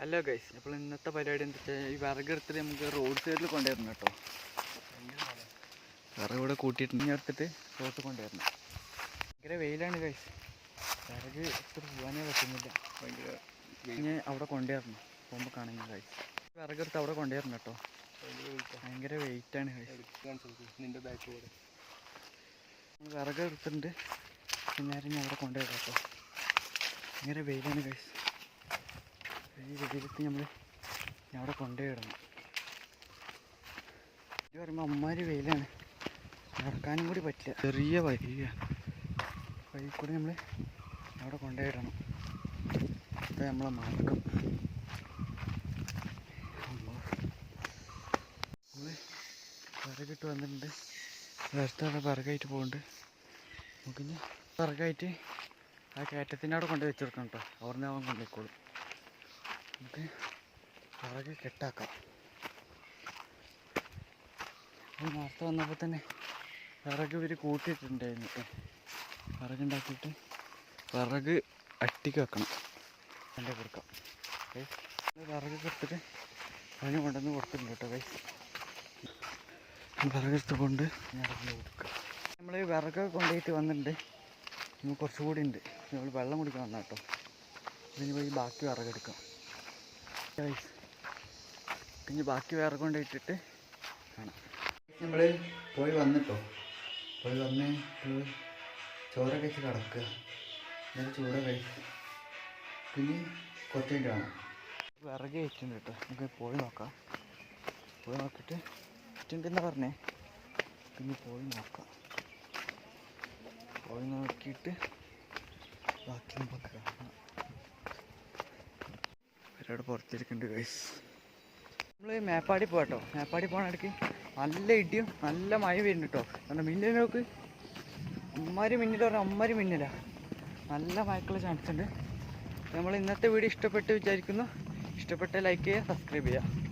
Hello guys, അപ്പോൾ ഇന്നത്തെ പരിപാടി എന്താ വെച്ചാൽ ഈ വിറകെടുത്തിട്ട് നമുക്ക് റോഡ് സൈഡിൽ കൊണ്ടുവരണം കേട്ടോ. വിറക് ഇവിടെ കൂട്ടിയിട്ട് എടുത്തിട്ട് റോഡ് കൊണ്ടുവരണം. ഭയങ്കര വെയിലാണ് ഗൈസ്, വിറക് ഇത്ര പോകാനേ പറ്റുന്നില്ല. ഭയങ്കര ഇനി അവിടെ കൊണ്ടുവരണം പോകുമ്പോൾ കാണുന്ന ഗൈസ്. വിറകെടുത്ത് അവിടെ കൊണ്ടുവരണം കേട്ടോ, ഭയങ്കര വെയിറ്റാണ് നിൻ്റെ ബാക്ക് കൂടെ. വിറക് എടുത്തിട്ടുണ്ട്, നേരം ഞാൻ അവിടെ കൊണ്ടുവരാം കേട്ടോ. ഭയങ്കര വെയിലാണ് ഗൈസ്. ഈ വെയിലത്ത് നമ്മൾ അവിടെ കൊണ്ടുപോയിടണം. ഇത് പറയുമ്പോൾ അമ്മാതിരി വെയിലാണ്, നടക്കാനും കൂടി പറ്റില്ല. ചെറിയ വഴി കൂടി നമ്മൾ അവിടെ കൊണ്ടുപോയിടണം. അത് നമ്മളെ മാർഗം. നമ്മൾ വിറകിട്ട് വന്നിട്ടുണ്ട്, അടുത്തവിടെ വിറകായിട്ട് പോകുന്നുണ്ട്. നമുക്കിനി വിറകായിട്ട് ആ കയറ്റത്തിൻ്റെ അവിടെ കൊണ്ടുപോയി വെച്ചെടുക്കണം കേട്ടോ. അവിടെ നിന്ന് അവൻ കൊണ്ടുപോയിക്കോളും. നമുക്ക് വിറക് കെട്ടാക്കാം. നേരത്തെ വന്നപ്പോൾ തന്നെ വിറക് ഇവർ കൂട്ടിയിട്ടുണ്ടായിരുന്നു കേട്ടോ. വിറകുണ്ടാക്കിയിട്ട് വിറക് അട്ടിക്ക് വെക്കണം, എൻ്റെ കൊടുക്കാം. വിറക് എടുത്തിട്ട് അതിന് കൊണ്ടുവന്ന് കൊടുത്തിട്ടുണ്ട് കേട്ടോ കൈ. വിറകെടുത്ത് കൊണ്ട് ഞാൻ കൊടുക്കുക. നമ്മൾ വിറക് കൊണ്ടുപോയിട്ട് വന്നിട്ടുണ്ട്. നമുക്ക് കുറച്ചുകൂടി ഉണ്ട്. നമ്മൾ വെള്ളം കുടിക്കാൻ വന്നാൽ കേട്ടോ. ഇതിന് പോയി ബാക്കി വിറകെടുക്കാം. പിന്നെ ബാക്കി വേറെ കൊണ്ടിട്ടിട്ട് കാണാം. നമ്മൾ പോയി വന്നിട്ടോ, പോയി വന്ന് ചോറൊക്കെ വെച്ച് കിടക്കുക. എന്നിട്ട് ചൂട കഴിക്കുക. പിന്നെ കുറച്ച് കഴിഞ്ഞിട്ട് കാണാം. വിറക് വെച്ചിട്ടുണ്ട് കേട്ടോ, നമുക്ക് പോയി നോക്കാം. പോയി നോക്കിയിട്ട് വെച്ചിട്ടുണ്ടെന്ന് പറഞ്ഞേ. പിന്നെ പോയി നോക്കാം. പോയി നോക്കിയിട്ട് ബാക്കി നമുക്ക് കാണാം. ഒരാട് പുറത്തിരിക്കുന്നുണ്ട് ഗൈസ്. നമ്മൾ മേപ്പാടി പോകട്ടോ. മേപ്പാടി പോകണ ഇടയ്ക്ക് നല്ല ഇടിയും നല്ല മഴ വരുന്നുണ്ട് കേട്ടോ. കാരണം മിന്നൽ നോക്ക്, അമ്മാരി മിന്നൽ പറഞ്ഞാൽ അമ്മാരി മിന്നലാണ്. നല്ല മഴക്കുള്ള ചാൻസ് ഉണ്ട്. നമ്മൾ ഇന്നത്തെ വീഡിയോ ഇഷ്ടപ്പെട്ട് വിചാരിക്കുന്നു. ഇഷ്ടപ്പെട്ട ലൈക്ക് ചെയ്യുക, സബ്സ്ക്രൈബ് ചെയ്യുക.